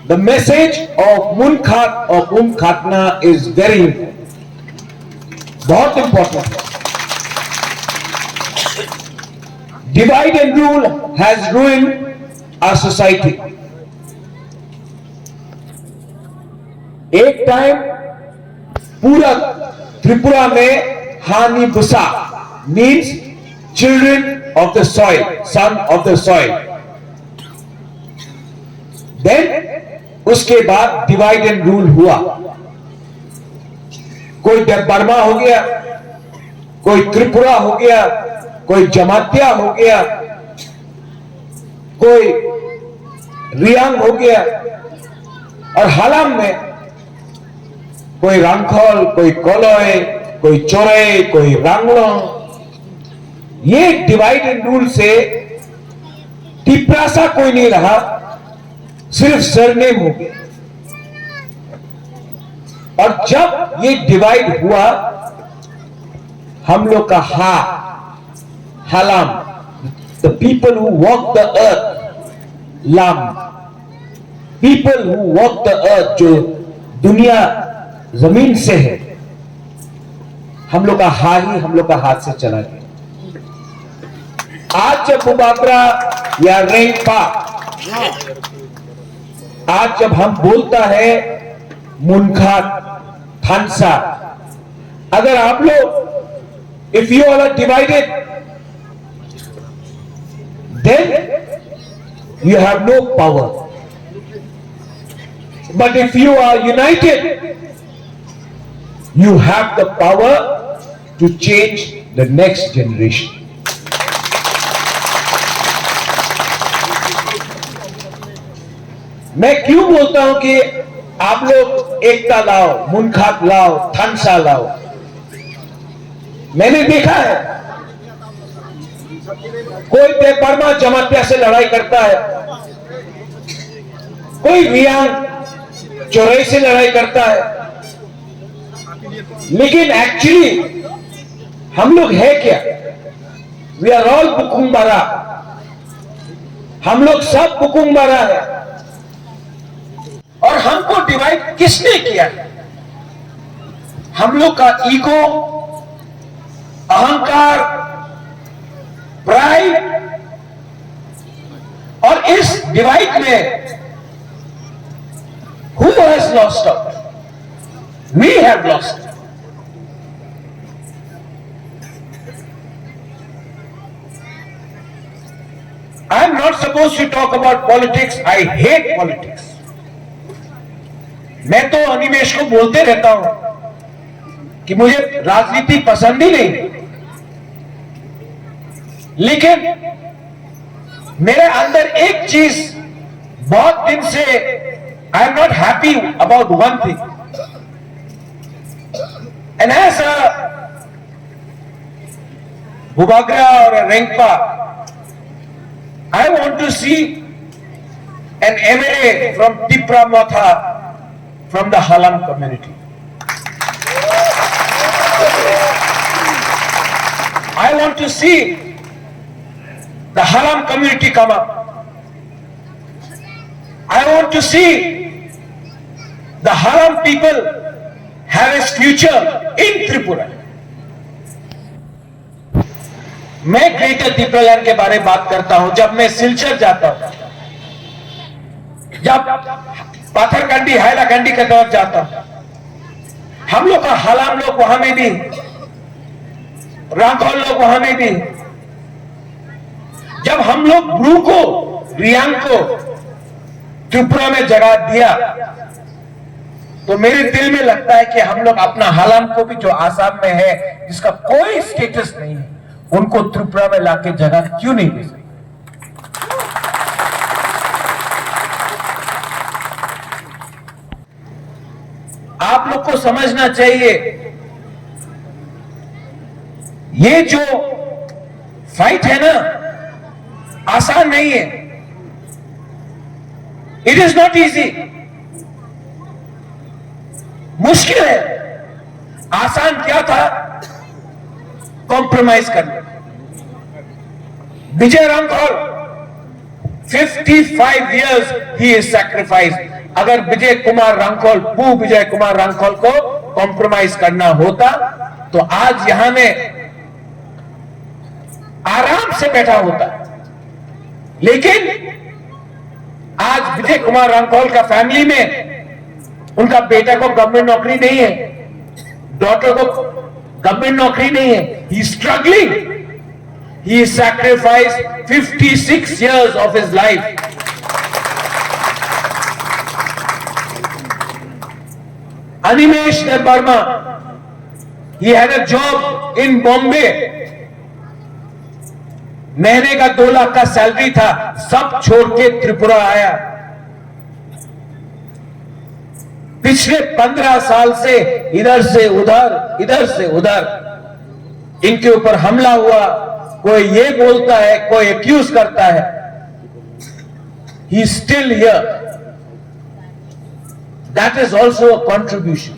The message of Munkhat or Khatna is very important. बहुत important. Divide and rule has ruined our society. एक time पूरा त्रिपुरा में हानि Busa means children of the soil, son of the soil. Then उसके बाद divide and rule हुआ. कोई Burma हो गया, कोई त्रिपुरा हो गया, कोई जमातिया हो गया, कोई रियांग हो गया, और हालाम में कोई रांखोल, कोई कोलोय, कोई चोरे, कोई रांगलो. ये डिवाइड एंड रूल से टिप्रासा कोई नहीं रहा, सिर्फ सरनेम हो गया. और जब ये डिवाइड हुआ, हम लोग का हालाम, the people who walk the earth, लाम, people who walk the earth, जो दुनिया जमीन से है, हम लोग का ही हम लोग का हाथ से चला गया. आज जब बुबाग्रा या रेंगपा, आज जब हम बोलता है मुनखाट, थानसा, अगर आप लोग, if you are divided, then you have no power. But if you are united, you have the power to change the next generation. मैं क्यों बोलता हूं कि आप लोग एकता लाओ, मुनखाट लाओ, थानसा लाओ. मैंने देखा है कोई बर्मा जमातिया से लड़ाई करता है, कोई रियांग चोरई से लड़ाई करता है, लेकिन एक्चुअली हम लोग है क्या? वी आर ऑल बुकुम्बारा. हम लोग सब बुकुम्बारा है. और हमको डिवाइड किसने किया? हम लोग का ईगो, अहंकार, प्राइड. और इस डिवाइड में who has lost out? We have lost. I am not supposed to talk about politics. I hate politics. मैं तो अनिमेश को बोलते रहता हूं कि मुझे राजनीति पसंद ही नहीं, लेकिन मेरे अंदर एक चीज बहुत दिन से, I am not happy about one thing. And as a Bubagra or a Rengpa, I want to see an MLA from Tipra Motha from the Halam community. I want to see the Halam community come up. I want to see the Halam people have a future in Tripura. मैं greater Tripuraland के बारे में बात करता हूं. जब मैं सिलचर जाता हूं, जब पाथरकंडी, हाइलाकंडी की तरफ जाता हूं, हम लोग का हालाम लोग वहां में भी, रांखोल लोग वहां में भी, जब हम लोग ब्रू को, रियांग को त्रिपुरा में जगह दिया, तो मेरे दिल में लगता है कि हम लोग अपना हालाम को भी, जो आसाम में है, जिसका कोई स्टेटस नहीं है, उनको त्रिपुरा में लाके जगह क्यों नहीं दे सकते? आप लोग को समझना चाहिए, ये जो फाइट है ना, आसान नहीं है. It is not easy. मुश्किल है. आसान क्या था? कॉम्प्रोमाइज करना. विजय रामखोल 55 years he is sacrificed. अगर विजय कुमार रांखोल, पू विजय कुमार रांखोल को कॉम्प्रोमाइज करना होता तो आज यहां में आराम से बैठा होता। लेकिन आज विजय कुमार रांखोल का फैमिली में उनका बेटा को गवर्नमेंट नौकरी नहीं है, डॉटर को गवर्नमेंट नौकरी नहीं है। He struggling, he sacrificed 56 years of his life. Animesh Burma, he had a job in Bombay. महीने का 2 लाख का सैलरी था, सब छोड़ के त्रिपुरा आया। पिछले 15 साल से इधर से उधर, इधर से उधर इनके ऊपर हमला हुआ। कोई ये बोलता है, कोई एक्यूज करता है। He is still here. That is also a contribution.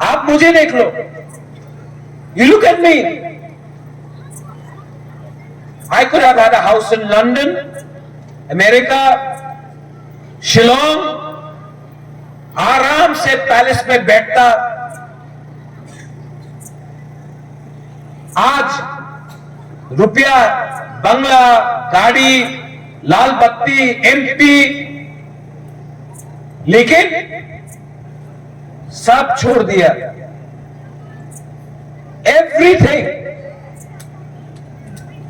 आप मुझे देख लो, you look at me. I could have had a house in London, America, Shillong, आराम से पैलेस में बैठता। आज रुपया, बंगला, गाड़ी, लाल बत्ती, एमपी, लेकिन सब छोड़ दिया। Everything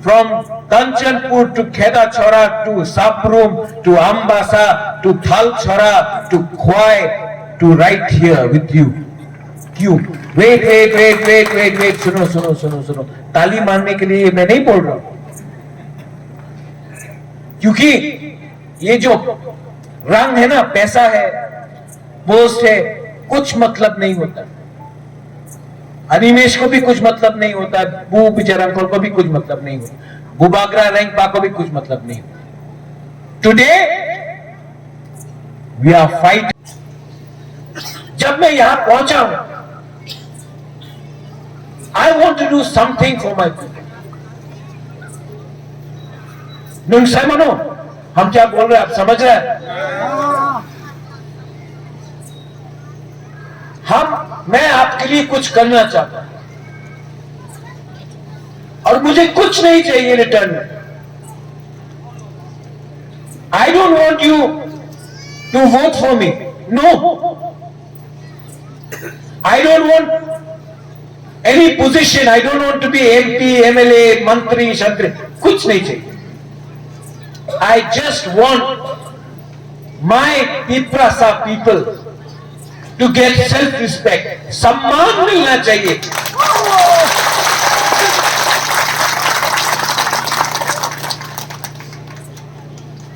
from Kanchanpur to Kheda Chora to Saprum to Ambasa to Thal Chora to Khwai to right here with you. क्यों? Wait. सुनो। ताली मारने के लिए मैं नहीं बोल रहा हूं, क्योंकि ये जो रंग है ना, पैसा है, पोस्ट है, कुछ मतलब नहीं होता। अनिमेश को भी कुछ मतलब नहीं होता, बू विजय रांखोल को भी कुछ मतलब नहीं होता, बुबाग्रा रैंकपा को भी कुछ मतलब नहीं होता। Today we are fighting. जब मैं यहां पहुंचा हूं, I want to do something for my people. मनो, हम क्या बोल रहे हैं, आप समझ रहे हैं? मैं आपके लिए कुछ करना चाहता हूं और मुझे कुछ नहीं चाहिए रिटर्न में। I don't want you to vote for me, no. I don't want any position, I don't want to be MP, MLA, मंत्री, शंत्री, कुछ नहीं चाहिए। I just want my Piprasa people to get self-respect. सम्मान मिलना चाहिए।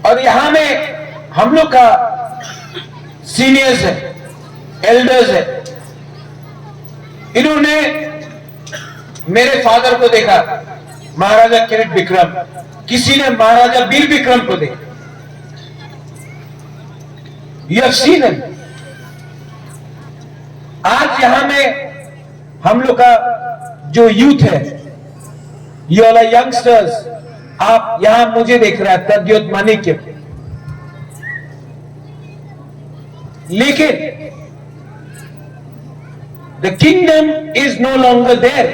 और यहां में हम लोग का सीनियर्स है, एल्डर्स है, इन्होंने मेरे फादर को देखा, महाराजा किरीट विक्रम, किसी ने महाराजा वीर विक्रम को देखा। You have seen him. आज यहां में हम लोग का जो यूथ है, ये वाला यंगस्टर्स, आप यहां मुझे देख रहा है प्रद्योत मानिक्य, लेकिन the kingdom is no longer there.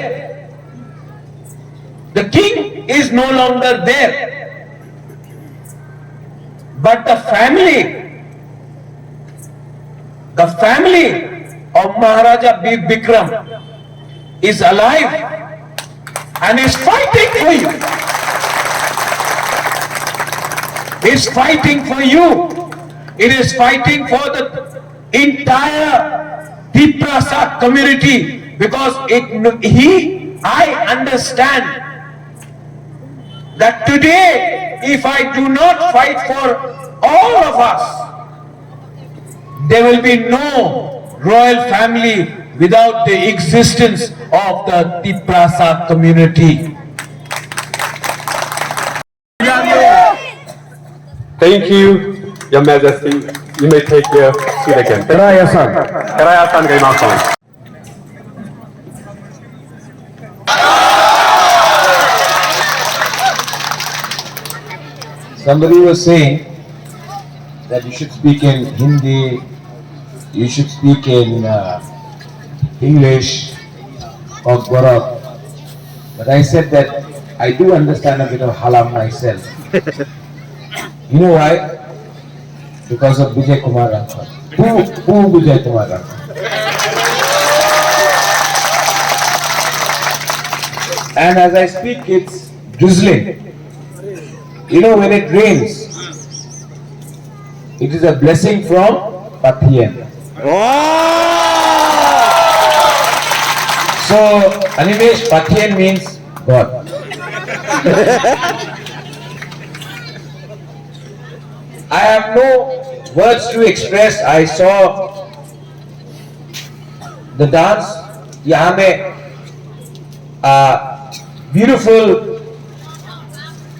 The king is no longer there, but the family of Maharaja Veer Vikram is alive and is fighting for you. Is fighting for you. It is fighting for the entire Piprasa community, because I understand that today, if I do not fight for all of us, there will be no royal family without the existence of the Piprasa community. Thank you, Your Majesty. You may take your seat again. Karayasan kay Malcolm. Somebody was saying that you should speak in Hindi, you should speak in English or Gurab. But I said that I do understand a bit of Halam myself. You know why? Because of Vijay Kumar Rankhar. Who Vijay Kumar Rankhar? And as I speak, it's drizzling. You know, when it rains, it is a blessing from Pathian. So, Animesh, Pathian means God. I have no words to express. I saw the dance. यहाँ में beautiful.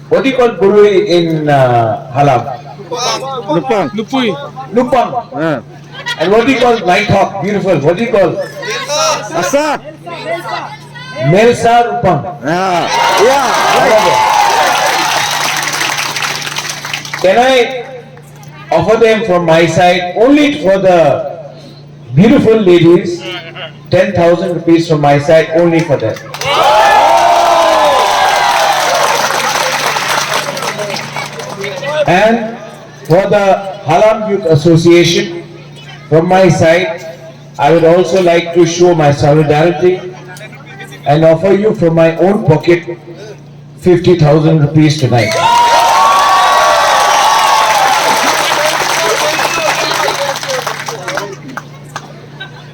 What do you call burui in Halam? Lupang. And what do you call nighthawk? Beautiful. What do you call? Asa. Melsa Rupang. Can I offer them from my side only for the beautiful ladies? 10,000 rupees from my side only for them. And for the Halam Youth Association, from my side, I would also like to show my solidarity and offer you from my own pocket 50,000 rupees tonight.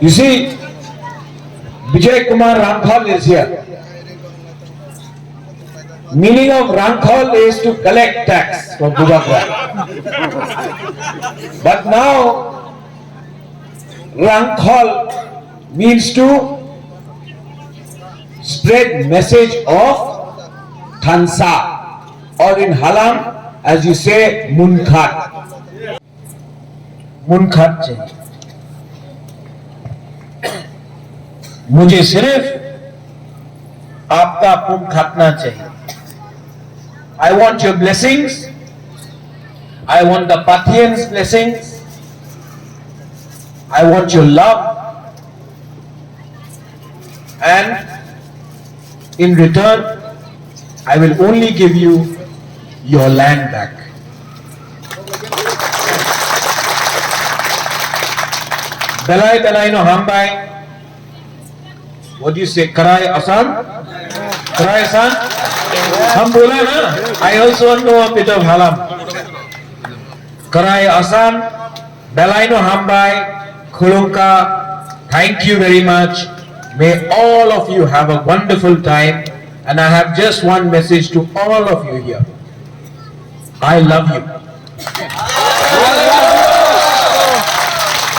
You see, Vijay Kumar Rankhal is here. Meaning of Rankhal is to collect tax for Bubagra. But now, Rankhal means to spread message of Thansa, or in Halam, as you say, Munkhat. Munkhat चाहिए. मुझे सिर्फ आपका पुन खातना चाहिए. I want your blessings. I want the Pathians' blessings. I want your love. And in return, I will only give you your land back. Dalai no hambai. What do you say? Karai Asan? Karai Asan? Hum bola na? I also know a bit of Halam. Karai Asan, Belaino Hambai, Kulunka, thank you very much. May all of you have a wonderful time. And I have just one message to all of you here. I love you.